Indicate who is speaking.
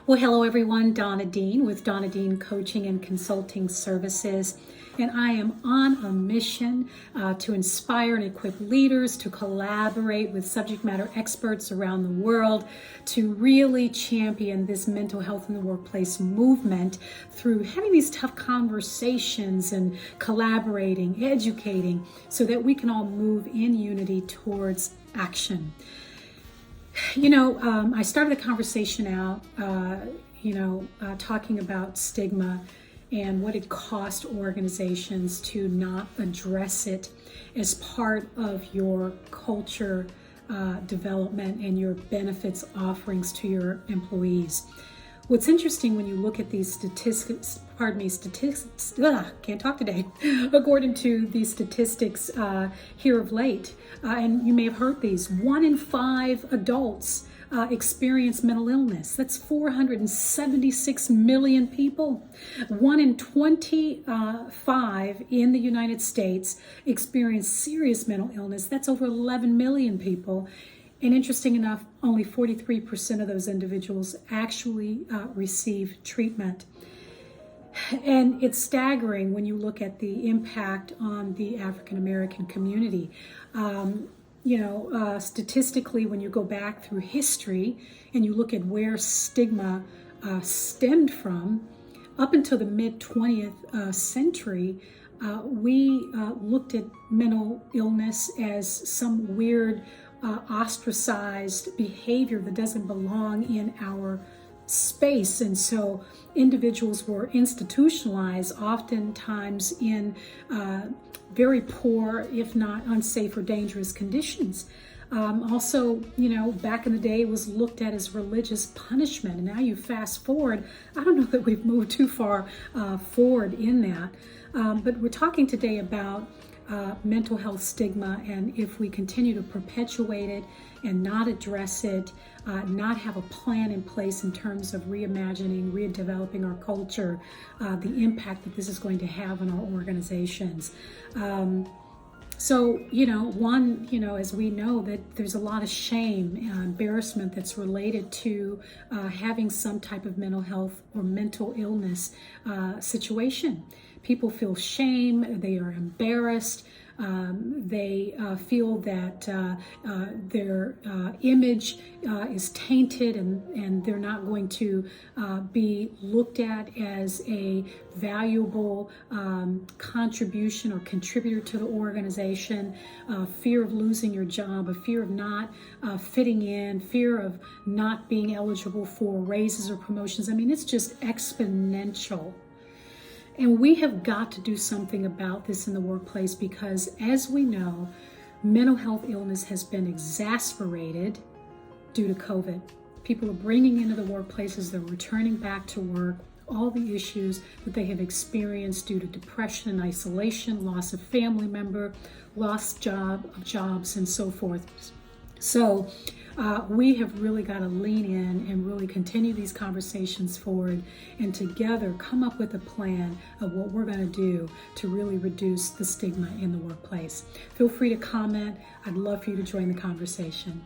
Speaker 1: Well, hello everyone, Donna Dean with Donna Dean Coaching and Consulting Services. And I am on a mission to inspire and equip leaders to collaborate with subject matter experts around the world to really champion this mental health in the workplace movement through having these tough conversations and collaborating, educating, so that we can all move in unity towards action. I started the conversation out, talking about stigma and what it cost organizations to not address it as part of your culture development and your benefits offerings to your employees. What's interesting when you look at these statistics, can't talk today, according to these statistics here of late, and you may have heard these, 1 in 5 adults experience mental illness. That's 476 million people. 1 in 25 in the United States experience serious mental illness. That's over 11 million people. And interesting enough, only 43% of those individuals actually receive treatment. And it's staggering when you look at the impact on the African American community. Statistically, when you go back through history and you look at where stigma stemmed from, up until the mid-20th century, we looked at mental illness as some weird ostracized behavior that doesn't belong in our space. And so individuals were institutionalized oftentimes in very poor, if not unsafe or dangerous conditions. Back in the day, it was looked at as religious punishment. And now you fast forward, I don't know that we've moved too far forward in that. But we're talking today about mental health stigma, and if we continue to perpetuate it and not address it, not have a plan in place in terms of reimagining, redeveloping our culture, the impact that this is going to have on our organizations. As we know, that there's a lot of shame and embarrassment that's related to having some type of mental health or mental illness situation. People feel shame, they are embarrassed, they feel that their image is tainted and they're not going to be looked at as a valuable contribution or contributor to the organization. Fear of losing your job, a fear of not fitting in, fear of not being eligible for raises or promotions. I mean, it's just exponential. And we have got to do something about this in the workplace because, as we know, mental health illness has been exacerbated due to COVID. People are bringing into the workplaces, they're returning back to work, all the issues that they have experienced due to depression and isolation, loss of family member, lost jobs, and so forth. So we have really got to lean in and really continue these conversations forward and together come up with a plan of what we're going to do to really reduce the stigma in the workplace. Feel free to comment. I'd love for you to join the conversation.